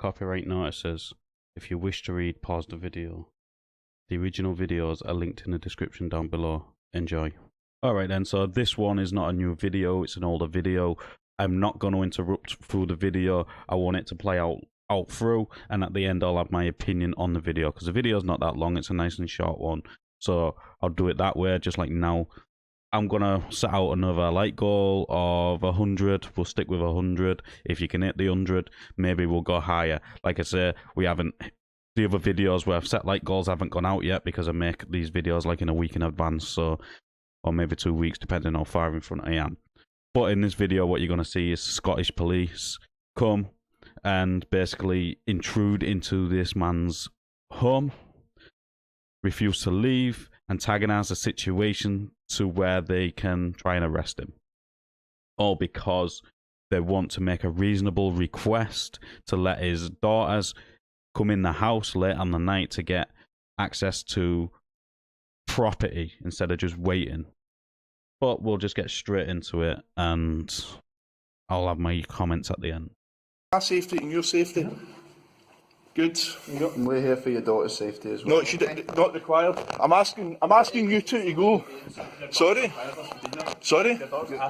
copyright notices. If you wish to read, pause the video. The original videos are linked in the description down below. Enjoy. Alright then, so this one is not a new video, it's an older video. I'm not going to interrupt through the video. I want it to play out through, and at the end I'll have my opinion on the video, because the video's not that long, it's a nice and short one. So I'll do it that way, just like now. I'm gonna set out another like goal of 100. We'll stick with 100. If you can hit the 100, maybe we'll go higher. Like I say, we haven't, the other videos where I've set like goals haven't gone out yet, because I make these videos like in a week in advance, so, or maybe 2 weeks, depending how far in front I am. But in this video, what you're gonna see is Scottish police come and basically intrude into this man's home, refuse to leave, antagonize the situation to where they can try and arrest him. All because they want to make a reasonable request to let his daughters come in the house late on the night to get access to property instead of just waiting. But we'll just get straight into it, and I'll have my comments at the end. My safety and your safety. Good. And we're here for your daughter's safety as well. No, she not required. I'm asking you two to go. Sorry. Sorry.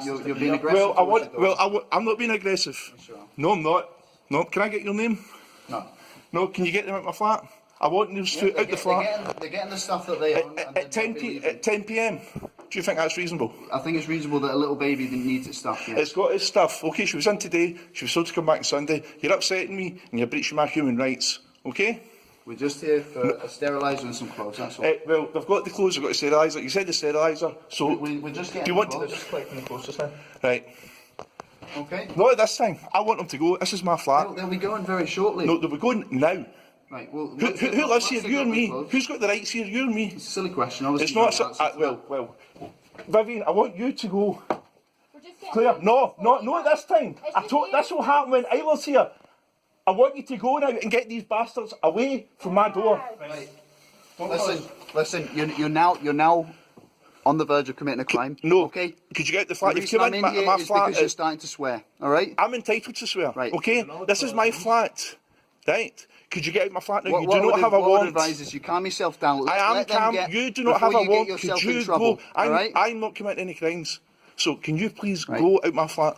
You're being aggressive. I'm not being aggressive. Sure. No, I'm not. No, can I get your name? No. No, can you get them out of my flat? I want those two out the flat. They're getting the stuff that they own. At 10 p.m. Do you think that's reasonable? I think it's reasonable that a little baby needs its stuff. Yeah. It's got its stuff. Okay, she was in today. She was told to come back on Sunday. You're upsetting me and you're breaching my human rights. Okay? We're just here for a steriliser and some clothes. That's all. Well, they've got the clothes. They've got the steriliser. You said the steriliser. So we're just getting. do you want clothes. to just collecting the clothes just now? Right. Okay. Not at this time. I want them to go. This is my flat. They'll be going very shortly. No, they'll be going now. Right. Well, who lives here? You and me. Who's got the rights here? You and me. It's a silly question. Obviously, it's not. Well. Vivian, I want you to go. Claire, no, at this time. This will happen when Isla's here. I want you to go now and get these bastards away from my door. Right. Listen. You're now on the verge of committing a crime. No. Okay. Could you get the flat? The reason I'm in here is because you're starting to swear. All right. I'm entitled to swear. Right. Okay. This is my flat. Right. Could you get out my flat now? You do not have a warrant. warrant. Advise is you calm yourself down. I am calm. You do not have a warrant. Could you go? I'm not committing any crimes. So can you please go out my flat?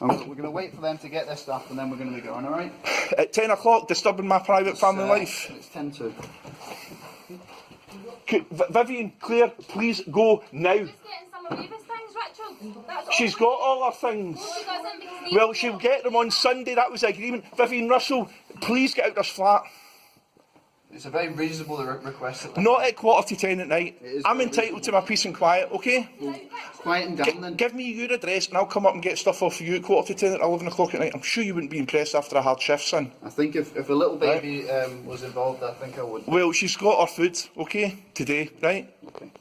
We're going to wait for them to get their stuff, and then we're going to be going. All right. At 10 o'clock, disturbing my private family life. It's 10 to. Vivian, Claire, please go now. Just getting some of Eva's things, Richard. She's got all her things. Well, she'll get them on Sunday. That was the agreement. Vivian Russell, please get out this flat. It's a very reasonable request. Not at 10:15 at night. I'm entitled to my peace and quiet, okay? Well, quieten down then. Give me your address and I'll come up and get stuff off for you at 10:15 at 11 o'clock at night. I'm sure you wouldn't be impressed after a hard shift, son. I think if a little baby was involved, I think I would. Well, she's got her food, okay, today, right? Okay.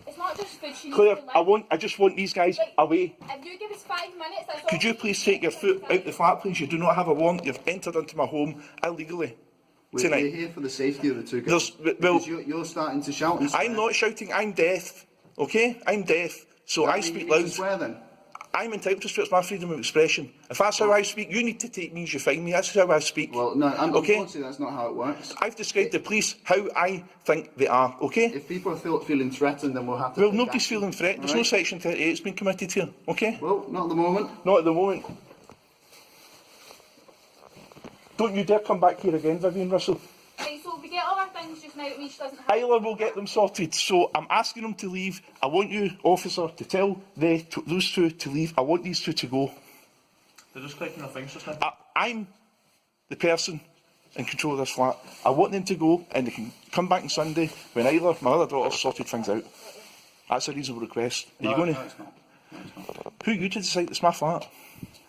It's not just food, she Claire, needs to I just want these guys away. If you give us 5 minutes, that's all. Could you please take your foot out the flat, please? You do not have a warrant. You've entered into my home illegally. We're here for the safety of the two girls. Because you're starting to shout and swear. I'm not shouting, I'm deaf. Okay? I'm deaf. So I speak loud. Swear then? I'm entitled to speak. It's my freedom of expression. If that's how I speak, you need to take me as you find me. That's how I speak. Well, no, unfortunately that's not how it works. I've described the police how I think they are, okay? If people are feeling threatened, then we'll have to... Well, nobody's feeling threatened. There's no Section 38 that's been committed here, okay? Well, not at the moment. Not at the moment. Don't you dare come back here again, Vivian Russell. Right, so we get all our things just now, it means she doesn't have... Isla will get them sorted, so I'm asking them to leave. I want you, officer, to tell those two to leave. I want these two to go. They're just collecting their things just now. I'm the person in control of this flat. I want them to go, and they can come back on Sunday when Isla, my other daughter, sorted things out. That's a reasonable request. Are you going to... No, it's not. No, it's not. Who are you to decide? It's my flat.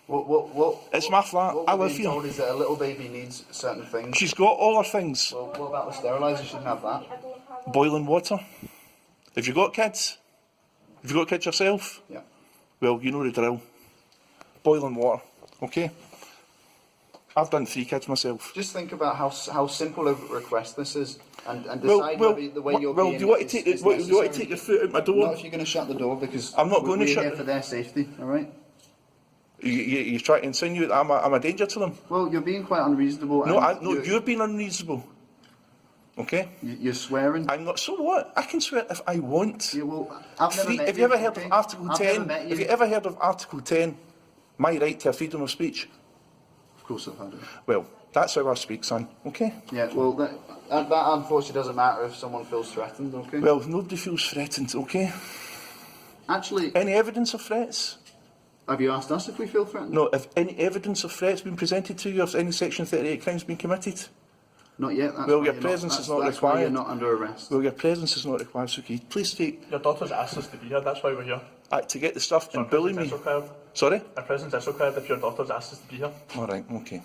What it's my flat. I live here. here. What is that a little baby needs certain things. She's got all her things. Well, what about the steriliser? She shouldn't have that. Boiling water. Have you got kids? Have you got kids yourself? Yeah. Well, you know the drill. Boiling water. Okay? I've done 3 kids myself. Just think about how simple a request this is, and decide whether the way you're being do you want to take do you want to take your foot out my door? Not if you're going to shut the door, because I'm not going to shut here for their safety, all right? You try to insinuate that I'm a danger to them. Well, you're being quite unreasonable. No, you're being unreasonable. Okay? You're swearing. I'm not. So what? I can swear if I want. Yeah, well, I've never met have you ever heard of Article I've 10? never met you. Have you ever heard of Article 10? My right to freedom of speech. Of course I've heard it. Well, that's how I speak, son. Okay? Yeah, well, that unfortunately doesn't matter if someone feels threatened, okay? Well, nobody feels threatened, okay? Actually... Any evidence of threats? Have you asked us if we feel threatened? No, have any evidence of threats been presented to you, of any Section 38 crimes been committed? Not yet. Well, your presence is not that's why required. you're not under arrest. Well, your presence is not required, so can you please take... Your daughter's asked us to be here, that's why we're here. To get the stuff So and bully me. required. Sorry? Our presence is required if your daughter's asked us to be here. Alright, okay.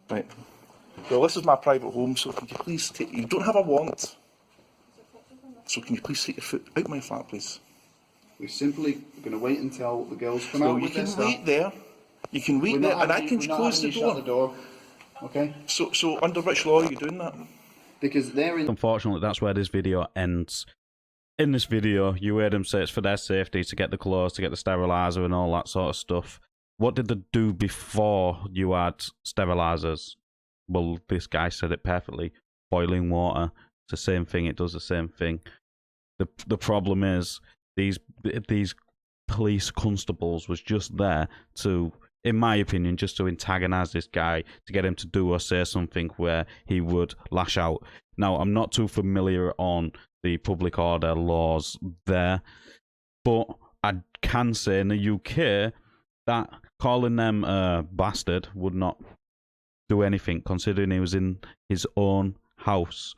Right. Well, this is my private home, so can you please take... You don't have a warrant. So can you please take your foot out my flat, please? We're simply going to wait until the girls come Well, out you with their can stuff. wait there. You can wait there, and I can close the Shut the door. door. Okay? So under which law are you doing that? Because they're in... Unfortunately, that's where this video ends. In this video, you heard him say it's for their safety, to get the clothes, to get the sterilizer and all that sort of stuff. What did they do before you had sterilizers? Well, this guy said it perfectly. Boiling water, it's the same thing, it does the same thing. The problem is, these police constables was just there to, in my opinion, just to antagonize this guy, to get him to do or say something where he would lash out. Now, I'm not too familiar on the public order laws there, but I can say in the UK that calling them a bastard would not do anything, considering he was in his own house,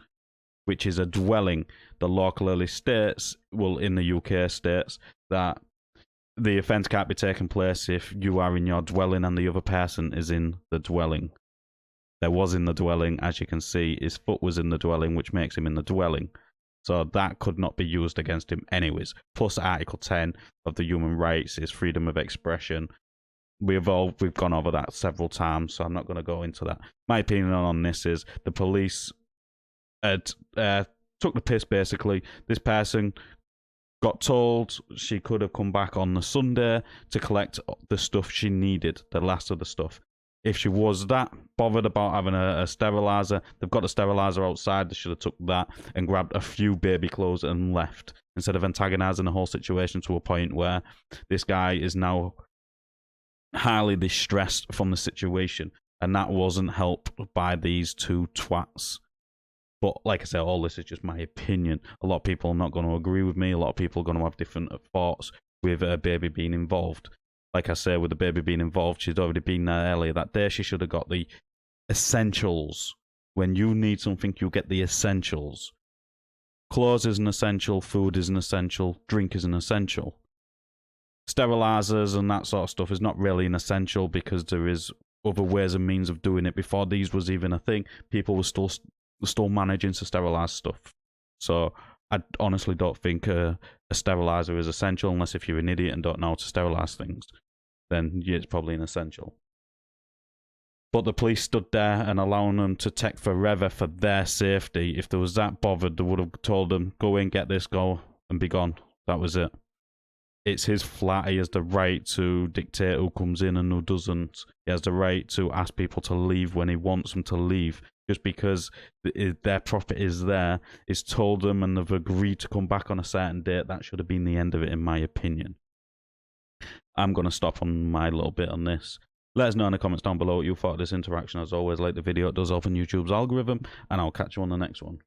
which is a dwelling. The law clearly states, well, in the UK states, that the offence can't be taking place if you are in your dwelling and the other person is in the dwelling. There was in the dwelling, as you can see, his foot was in the dwelling, which makes him in the dwelling. So that could not be used against him anyways. Plus Article 10 of the human rights is freedom of expression. We've gone over that several times, so I'm not going to go into that. My opinion on this is the police had took the piss, basically. This person got told she could have come back on the Sunday to collect the stuff she needed, the last of the stuff. If she was that bothered about having a sterilizer, they've got a sterilizer outside, they should have took that and grabbed a few baby clothes and left, instead of antagonizing the whole situation to a point where this guy is now highly distressed from the situation, and that wasn't helped by these two twats. But like I said, all this is just my opinion. A lot of people are not going to agree with me. A lot of people are going to have different thoughts with a baby being involved. Like I say, with the baby being involved, she'd already been there earlier that day. She should have got the essentials. When you need something, you get the essentials. Clothes is an essential, food is an essential, drink is an essential. Sterilizers and that sort of stuff is not really an essential, because there is other ways and means of doing it. Before these was even a thing, people were still managing to sterilize stuff. So I honestly don't think a sterilizer is essential, unless if you're an idiot and don't know how to sterilize things, then yeah, it's probably an essential. But the police stood there and allowing them to take forever for their safety. If they was that bothered, they would have told them, go in, get this, go, and be gone. That was it. It's his flat. He has the right to dictate who comes in and who doesn't. He has the right to ask people to leave when he wants them to leave. Just because their property is there, he's told them and they've agreed to come back on a certain date. That should have been the end of it, in my opinion. I'm going to stop on my little bit on this. Let us know in the comments down below what you thought of this interaction. As always, like the video, it does help in YouTube's algorithm, and I'll catch you on the next one.